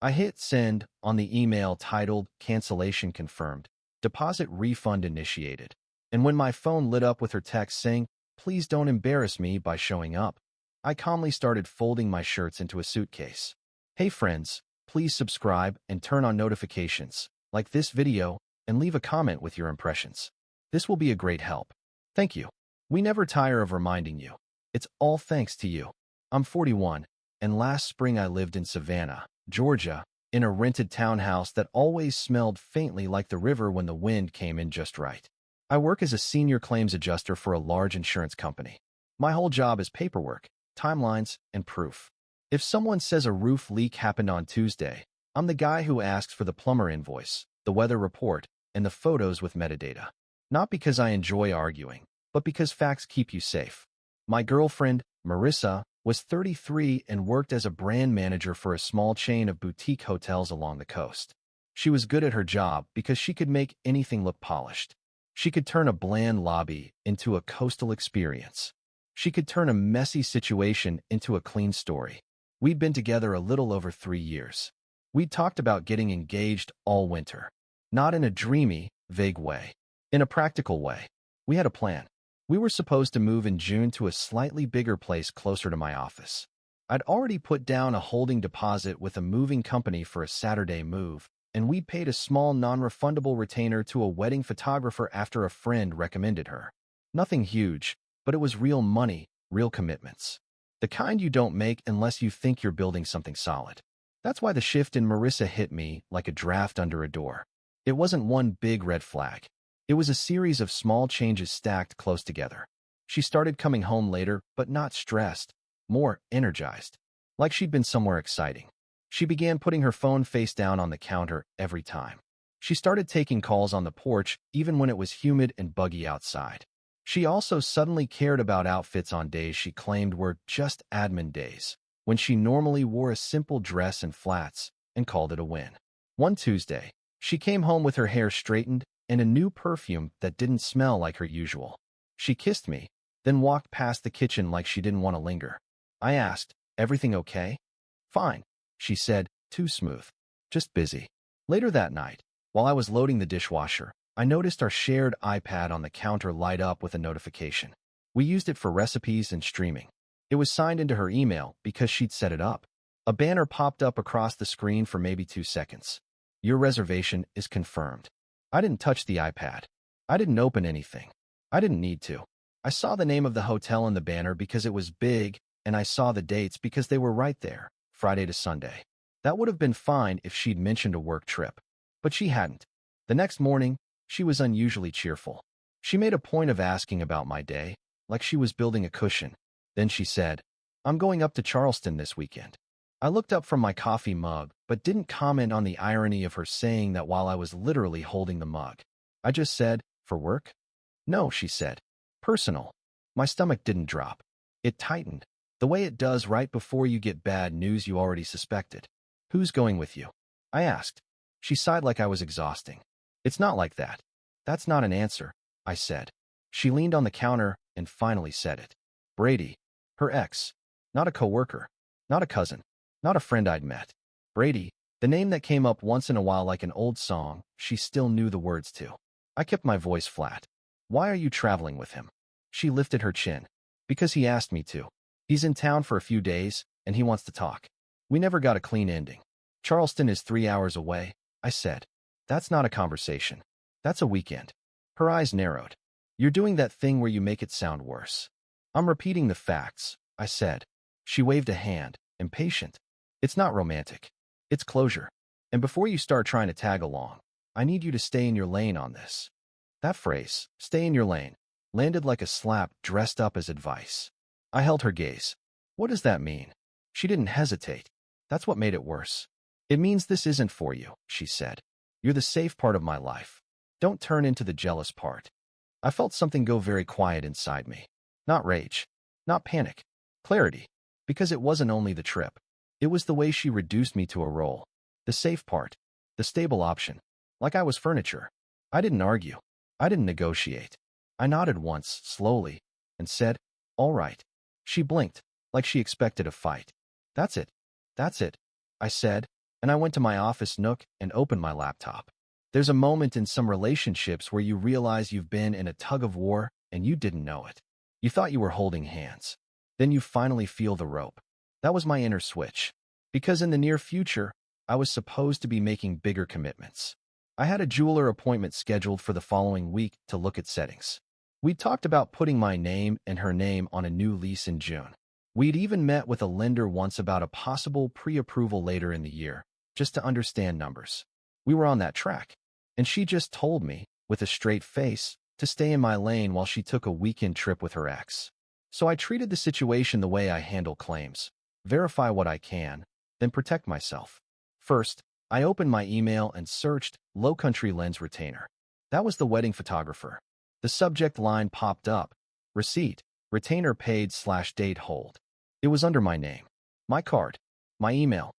I hit send on the email titled Cancellation Confirmed, Deposit Refund Initiated. And when my phone lit up with her text saying, "Please don't embarrass me by showing up," I calmly started folding my shirts into a suitcase. Hey friends, please subscribe and turn on notifications, like this video, and leave a comment with your impressions. This will be a great help. Thank you. We never tire of reminding you. It's all thanks to you. I'm 41, and last spring I lived in Savannah, Georgia, in a rented townhouse that always smelled faintly like the river when the wind came in just right. I work as a senior claims adjuster for a large insurance company. My whole job is paperwork, timelines, and proof. If someone says a roof leak happened on Tuesday, I'm the guy who asks for the plumber invoice, the weather report, and the photos with metadata. Not because I enjoy arguing, but because facts keep you safe. My girlfriend, Marissa, was 33 and worked as a brand manager for a small chain of boutique hotels along the coast. She was good at her job because she could make anything look polished. She could turn a bland lobby into a coastal experience. She could turn a messy situation into a clean story. We'd been together a little over 3 years. We'd talked about getting engaged all winter. Not in a dreamy, vague way. In a practical way. We had a plan. We were supposed to move in June to a slightly bigger place closer to my office. I'd already put down a holding deposit with a moving company for a Saturday move, and we'd paid a small non-refundable retainer to a wedding photographer after a friend recommended her. Nothing huge, but it was real money, real commitments. The kind you don't make unless you think you're building something solid. That's why the shift in Marissa hit me like a draft under a door. It wasn't one big red flag. It was a series of small changes stacked close together. She started coming home later, but not stressed, more energized, like she'd been somewhere exciting. She began putting her phone face down on the counter every time. She started taking calls on the porch even when it was humid and buggy outside. She also suddenly cared about outfits on days she claimed were just admin days, when she normally wore a simple dress and flats, and called it a win. One Tuesday, she came home with her hair straightened and a new perfume that didn't smell like her usual. She kissed me, then walked past the kitchen like she didn't want to linger. I asked, "Everything okay?" "Fine," she said, too smooth. "Just busy." Later that night, while I was loading the dishwasher, I noticed our shared iPad on the counter light up with a notification. We used it for recipes and streaming. It was signed into her email because she'd set it up. A banner popped up across the screen for maybe 2 seconds. "Your reservation is confirmed." I didn't touch the iPad. I didn't open anything. I didn't need to. I saw the name of the hotel in the banner because it was big, and I saw the dates because they were right there, Friday to Sunday. That would have been fine if she'd mentioned a work trip. But she hadn't. The next morning, she was unusually cheerful. She made a point of asking about my day, like she was building a cushion. Then she said, "I'm going up to Charleston this weekend." I looked up from my coffee mug, but didn't comment on the irony of her saying that while I was literally holding the mug. I just said, "For work?" "No," she said. "Personal." My stomach didn't drop. It tightened, the way it does right before you get bad news you already suspected. "Who's going with you?" I asked. She sighed like I was exhausting. "It's not like that." "That's not an answer," I said. She leaned on the counter and finally said it. "Brady." Her ex. Not a coworker. Not a cousin. Not a friend I'd met. Brady, the name that came up once in a while like an old song she still knew the words to. I kept my voice flat. "Why are you traveling with him?" She lifted her chin. "Because he asked me to. He's in town for a few days, and he wants to talk." We never got a clean ending. "Charleston is 3 hours away," I said. "That's not a conversation. That's a weekend." Her eyes narrowed. "You're doing that thing where you make it sound worse." "I'm repeating the facts," I said. She waved a hand, impatient. "It's not romantic. It's closure. And before you start trying to tag along, I need you to stay in your lane on this." That phrase, "stay in your lane," landed like a slap dressed up as advice. I held her gaze. "What does that mean?" She didn't hesitate. That's what made it worse. "It means this isn't for you," she said. "You're the safe part of my life. Don't turn into the jealous part." I felt something go very quiet inside me. Not rage. Not panic. Clarity. Because it wasn't only the trip. It was the way she reduced me to a role. The safe part. The stable option. Like I was furniture. I didn't argue. I didn't negotiate. I nodded once, slowly, and said, "All right." She blinked, like she expected a fight. "That's it. That's it," I said. and I went to my office nook and opened my laptop. There's a moment in some relationships where you realize you've been in a tug of war and you didn't know it. You thought you were holding hands. Then you finally feel the rope. That was my inner switch. Because in the near future, I was supposed to be making bigger commitments. I had a jeweler appointment scheduled for the following week to look at settings. We talked about putting my name and her name on a new lease in June. We'd even met with a lender once about a possible pre-approval later in the year, just to understand numbers. We were on that track, and she just told me, with a straight face, to stay in my lane while she took a weekend trip with her ex. So I treated the situation the way I handle claims. Verify what I can, then protect myself. First, I opened my email and searched Low Country Lens Retainer. That was the wedding photographer. The subject line popped up, receipt, retainer paid/date hold. It was under my name, my card, my email.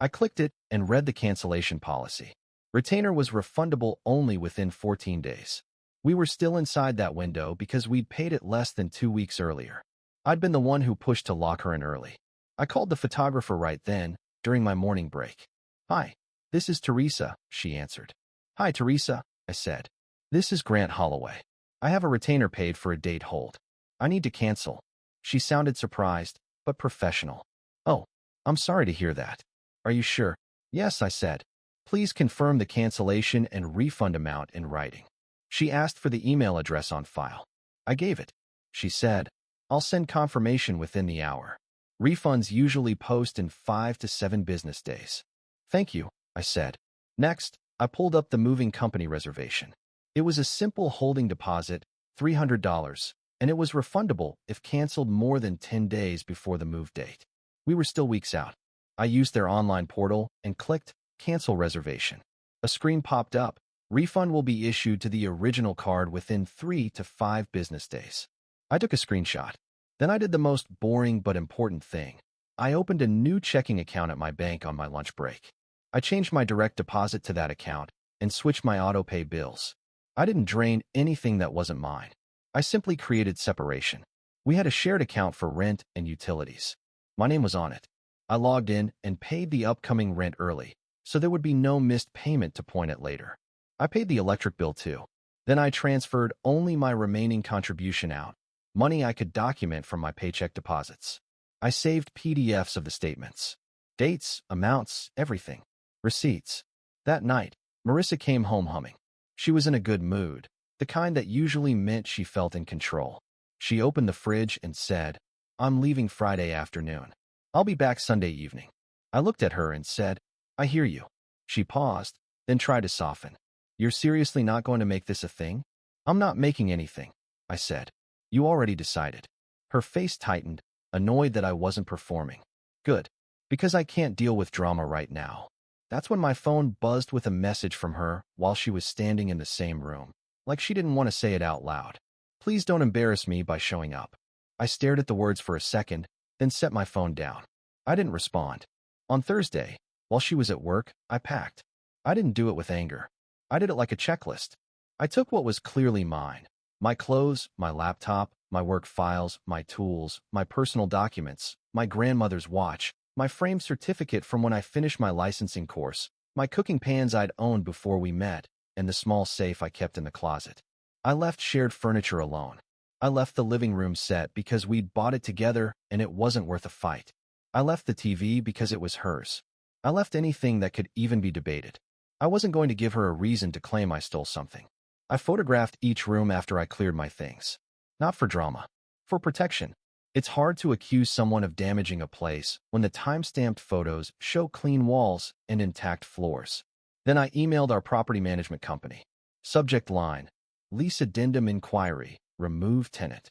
I clicked it and read the cancellation policy. Retainer was refundable only within 14 days. We were still inside that window because we'd paid it less than 2 weeks earlier. I'd been the one who pushed to lock her in early. I called the photographer right then, during my morning break. "Hi, this is Teresa," she answered. "Hi, Teresa," I said. "This is Grant Holloway. I have a retainer paid for a date hold. I need to cancel." She sounded surprised, but professional. "Oh, I'm sorry to hear that. Are you sure?" "Yes," I said. "Please confirm the cancellation and refund amount in writing." She asked for the email address on file. I gave it. She said, "I'll send confirmation within the hour. Refunds usually post in 5 to 7 business days." "Thank you," I said. Next, I pulled up the moving company reservation. It was a simple holding deposit, $300, and it was refundable if canceled more than 10 days before the move date. We were still weeks out. I used their online portal and clicked Cancel Reservation. A screen popped up. Refund will be issued to the original card within 3 to 5 business days. I took a screenshot. Then I did the most boring but important thing. I opened a new checking account at my bank on my lunch break. I changed my direct deposit to that account and switched my auto-pay bills. I didn't drain anything that wasn't mine. I simply created separation. We had a shared account for rent and utilities. My name was on it. I logged in and paid the upcoming rent early, so there would be no missed payment to point at later. I paid the electric bill too. Then I transferred only my remaining contribution out, money I could document from my paycheck deposits. I saved PDFs of the statements. Dates, amounts, everything. Receipts. That night, Marissa came home humming. She was in a good mood, the kind that usually meant she felt in control. She opened the fridge and said, "I'm leaving Friday afternoon. I'll be back Sunday evening." I looked at her and said, "I hear you." She paused, then tried to soften. "You're seriously not going to make this a thing?" "I'm not making anything," I said. "You already decided." Her face tightened, annoyed that I wasn't performing. "Good. Because I can't deal with drama right now." That's when my phone buzzed with a message from her while she was standing in the same room, like she didn't want to say it out loud. "Please don't embarrass me by showing up." I stared at the words for a second, then set my phone down. I didn't respond. On Thursday, while she was at work, I packed. I didn't do it with anger. I did it like a checklist. I took what was clearly mine: my clothes, my laptop, my work files, my tools, my personal documents, my grandmother's watch, my framed certificate from when I finished my licensing course, my cooking pans I'd owned before we met, and the small safe I kept in the closet. I left shared furniture alone. I left the living room set because we'd bought it together and it wasn't worth a fight. I left the TV because it was hers. I left anything that could even be debated. I wasn't going to give her a reason to claim I stole something. I photographed each room after I cleared my things. Not for drama. For protection. It's hard to accuse someone of damaging a place when the time-stamped photos show clean walls and intact floors. Then I emailed our property management company. Subject line: Lease Addendum Inquiry, Remove Tenant.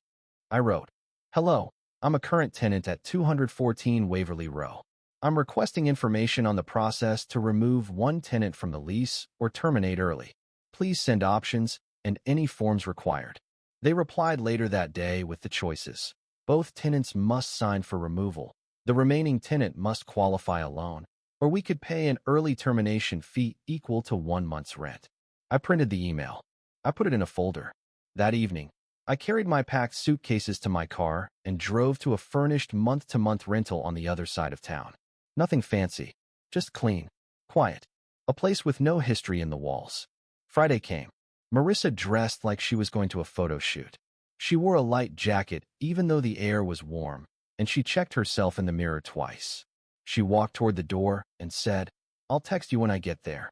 I wrote, "Hello, I'm a current tenant at 214 Waverly Row. I'm requesting information on the process to remove one tenant from the lease or terminate early. Please send options and any forms required." They replied later that day with the choices. Both tenants must sign for removal. The remaining tenant must qualify alone, or we could pay an early termination fee equal to 1 month's rent. I printed the email. I put it in a folder. That evening, I carried my packed suitcases to my car and drove to a furnished month-to-month rental on the other side of town. Nothing fancy, just clean. Quiet. A place with no history in the walls. Friday came. Marissa dressed like she was going to a photo shoot. She wore a light jacket even though the air was warm, and she checked herself in the mirror twice. She walked toward the door and said, "I'll text you when I get there."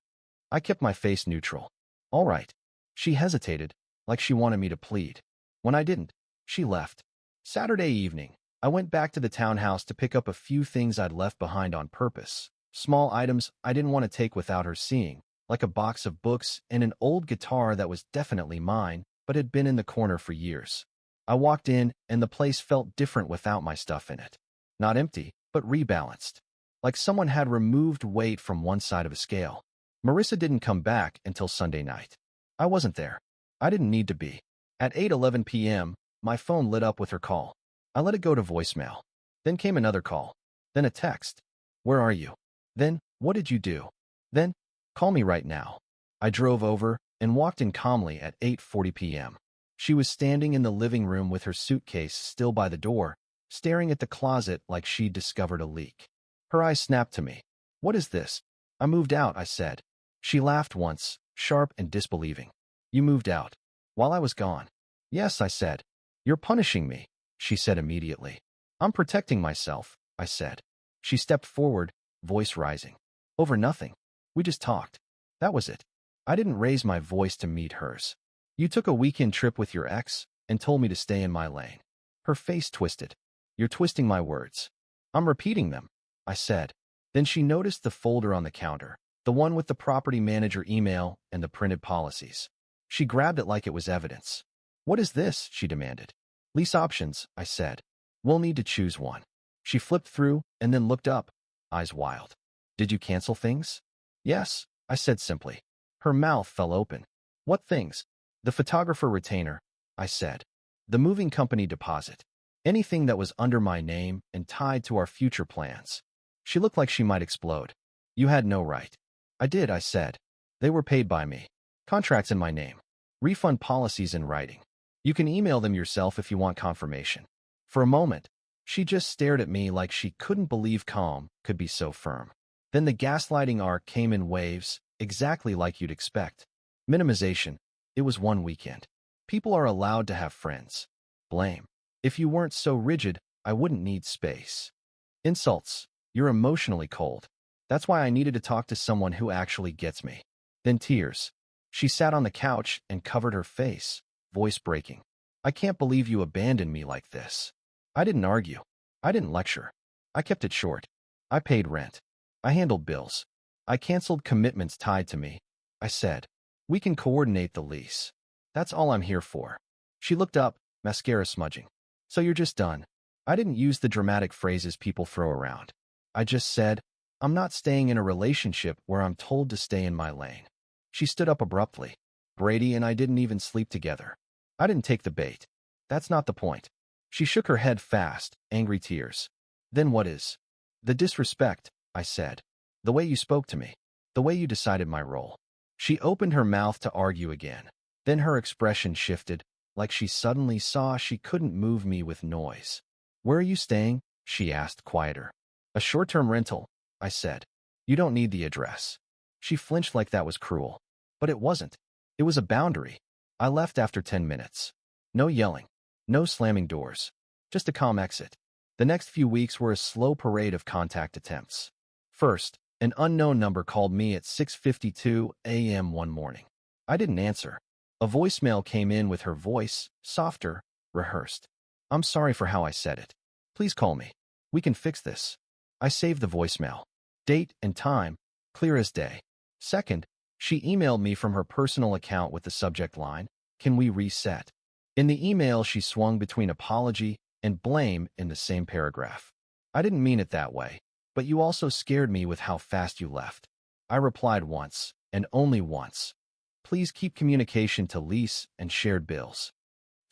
I kept my face neutral. "All right." She hesitated, like she wanted me to plead. When I didn't, she left. Saturday evening, I went back to the townhouse to pick up a few things I'd left behind on purpose. Small items I didn't want to take without her seeing, like a box of books and an old guitar that was definitely mine, but had been in the corner for years. I walked in, and the place felt different without my stuff in it. Not empty, but rebalanced. Like someone had removed weight from one side of a scale. Marissa didn't come back until Sunday night. I wasn't there. I didn't need to be. At 8:11 p.m., my phone lit up with her call. I let it go to voicemail. Then came another call. Then a text. "Where are you?" Then, "What did you do?" Then, "Call me right now." I drove over and walked in calmly at 8:40 p.m. She was standing in the living room with her suitcase still by the door, staring at the closet like she'd discovered a leak. Her eyes snapped to me. "What is this?" "I moved out," I said. She laughed once, sharp and disbelieving. "You moved out? While I was gone?" "Yes," I said. "You're punishing me," she said immediately. "I'm protecting myself," I said. She stepped forward, voice rising. "Over nothing. We just talked. That was it." I didn't raise my voice to meet hers. "You took a weekend trip with your ex and told me to stay in my lane." Her face twisted. "You're twisting my words." "I'm repeating them," I said. Then she noticed the folder on the counter, the one with the property manager email and the printed policies. She grabbed it like it was evidence. "What is this?" she demanded. "Lease options," I said. "We'll need to choose one." She flipped through and then looked up, eyes wild. "Did you cancel things?" "Yes," I said simply. Her mouth fell open. "What things?" "The photographer retainer," I said. "The moving company deposit. Anything that was under my name and tied to our future plans." She looked like she might explode. "You had no right." "I did," I said. "They were paid by me. Contracts in my name. Refund policies in writing. You can email them yourself if you want confirmation." For a moment, she just stared at me like she couldn't believe calm could be so firm. Then the gaslighting arc came in waves, exactly like you'd expect. Minimization. It was one weekend. People are allowed to have friends. Blame. If you weren't so rigid, I wouldn't need space. Insults. You're emotionally cold. That's why I needed to talk to someone who actually gets me. Then tears. She sat on the couch and covered her face, voice breaking. "I can't believe you abandoned me like this." I didn't argue. I didn't lecture. I kept it short. I paid rent. I handled bills. I canceled commitments tied to me. I said, "We can coordinate the lease. That's all I'm here for." She looked up, mascara smudging. "So you're just done?" I didn't use the dramatic phrases people throw around. I just said, "I'm not staying in a relationship where I'm told to stay in my lane." She stood up abruptly. "Brady and I didn't even sleep together." I didn't take the bait. "That's not the point." She shook her head fast, angry tears. "Then what is?" "The disrespect," I said. "The way you spoke to me. The way you decided my role." She opened her mouth to argue again. Then her expression shifted, like she suddenly saw she couldn't move me with noise. "Where are you staying?" she asked, quieter. "A short-term rental," I said. "You don't need the address." She flinched like that was cruel. But it wasn't. It was a boundary. I left after 10 minutes. No yelling. No slamming doors. Just a calm exit. The next few weeks were a slow parade of contact attempts. First, an unknown number called me at 6:52 a.m. one morning. I didn't answer. A voicemail came in with her voice, softer, rehearsed. "I'm sorry for how I said it. Please call me. We can fix this." I saved the voicemail. Date and time, clear as day. Second, she emailed me from her personal account with the subject line, "Can we reset?" In the email, she swung between apology and blame in the same paragraph. "I didn't mean it that way, but you also scared me with how fast you left." I replied once, and only once. "Please keep communication to lease and shared bills."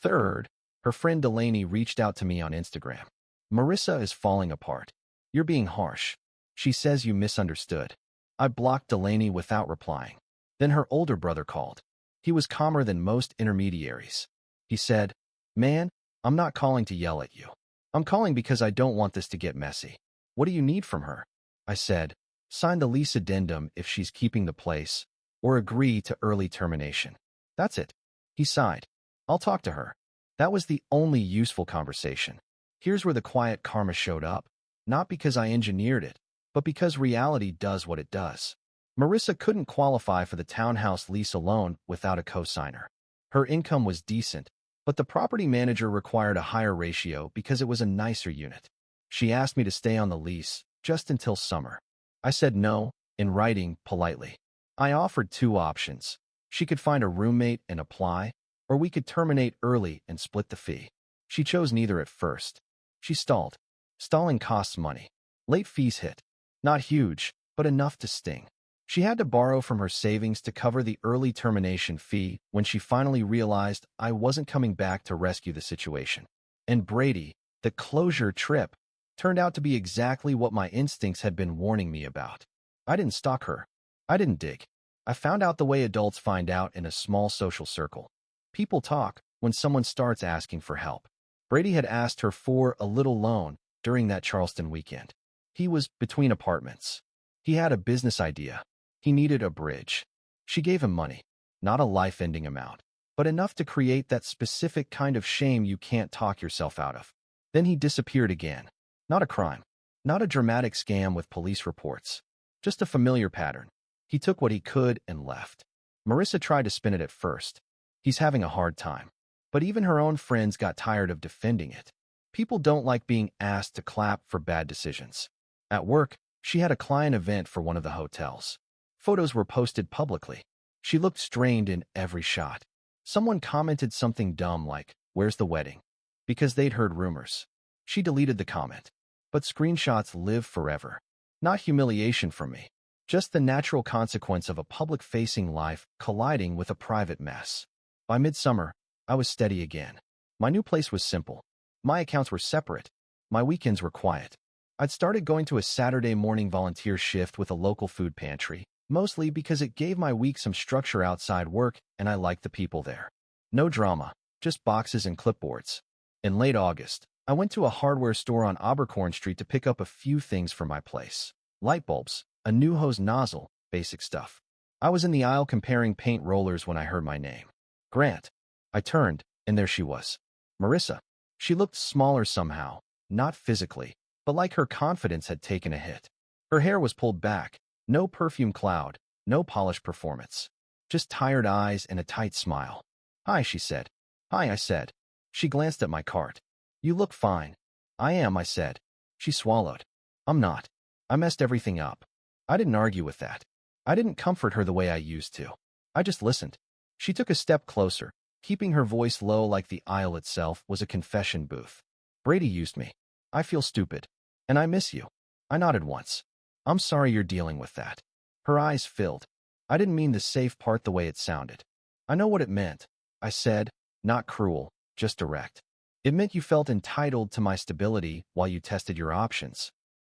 Third, her friend Delaney reached out to me on Instagram. "Marissa is falling apart. You're being harsh. She says you misunderstood." I blocked Delaney without replying. Then her older brother called. He was calmer than most intermediaries. He said, "Man, I'm not calling to yell at you. I'm calling because I don't want this to get messy. What do you need from her?" I said, sign the lease addendum if she's keeping the place, or agree to early termination. That's it. He sighed. I'll talk to her. That was the only useful conversation. Here's where the quiet karma showed up. Not because I engineered it, but because reality does what it does. Marissa couldn't qualify for the townhouse lease alone without a co-signer. Her income was decent, but the property manager required a higher ratio because it was a nicer unit. She asked me to stay on the lease, just until summer. I said no, in writing, politely. I offered two options. She could find a roommate and apply, or we could terminate early and split the fee. She chose neither at first. She stalled. Stalling costs money. Late fees hit. Not huge, but enough to sting. She had to borrow from her savings to cover the early termination fee when she finally realized I wasn't coming back to rescue the situation. And Brady, the closure trip, turned out to be exactly what my instincts had been warning me about. I didn't stalk her. I didn't dig. I found out the way adults find out in a small social circle. People talk when someone starts asking for help. Brady had asked her for a little loan during that Charleston weekend. He was between apartments. He had a business idea. He needed a bridge. She gave him money, not a life-ending amount, but enough to create that specific kind of shame you can't talk yourself out of. Then he disappeared again. Not a crime. Not a dramatic scam with police reports. Just a familiar pattern. He took what he could and left. Marissa tried to spin it at first. He's having a hard time. But even her own friends got tired of defending it. People don't like being asked to clap for bad decisions. At work, she had a client event for one of the hotels. Photos were posted publicly. She looked strained in every shot. Someone commented something dumb like, "Where's the wedding?" because they'd heard rumors. She deleted the comment. But screenshots live forever. Not humiliation from me. Just the natural consequence of a public-facing life colliding with a private mess. By midsummer, I was steady again. My new place was simple. My accounts were separate. My weekends were quiet. I'd started going to a Saturday morning volunteer shift with a local food pantry, mostly because it gave my week some structure outside work and I liked the people there. No drama, just boxes and clipboards. In late August, I went to a hardware store on Abercorn Street to pick up a few things for my place. Light bulbs, a new hose nozzle, basic stuff. I was in the aisle comparing paint rollers when I heard my name. Grant. I turned, and there she was. Marissa. She looked smaller somehow, not physically, but like her confidence had taken a hit. Her hair was pulled back, no perfume cloud, no polished performance. Just tired eyes and a tight smile. "Hi," she said. "Hi," I said. She glanced at my cart. "You look fine." "I am," I said. She swallowed. "I'm not. I messed everything up." I didn't argue with that. I didn't comfort her the way I used to. I just listened. She took a step closer, keeping her voice low like the aisle itself was a confession booth. "Brady used me. I feel stupid. And I miss you." I nodded once. "I'm sorry you're dealing with that." Her eyes filled. I didn't mean the safe part the way it sounded. "I know what it meant," I said, not cruel, just direct. "It meant you felt entitled to my stability while you tested your options."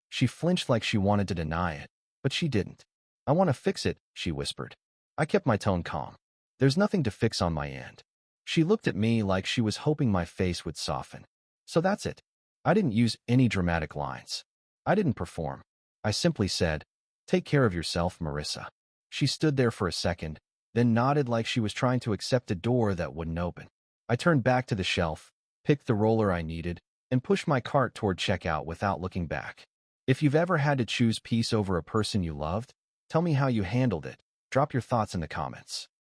She flinched like she wanted to deny it, but she didn't. "I want to fix it," she whispered. I kept my tone calm. "There's nothing to fix on my end." She looked at me like she was hoping my face would soften. "So that's it." I didn't use any dramatic lines. I didn't perform. I simply said, "Take care of yourself, Marissa." She stood there for a second, then nodded like she was trying to accept a door that wouldn't open. I turned back to the shelf, picked the roller I needed, and pushed my cart toward checkout without looking back. If you've ever had to choose peace over a person you loved, tell me how you handled it. Drop your thoughts in the comments.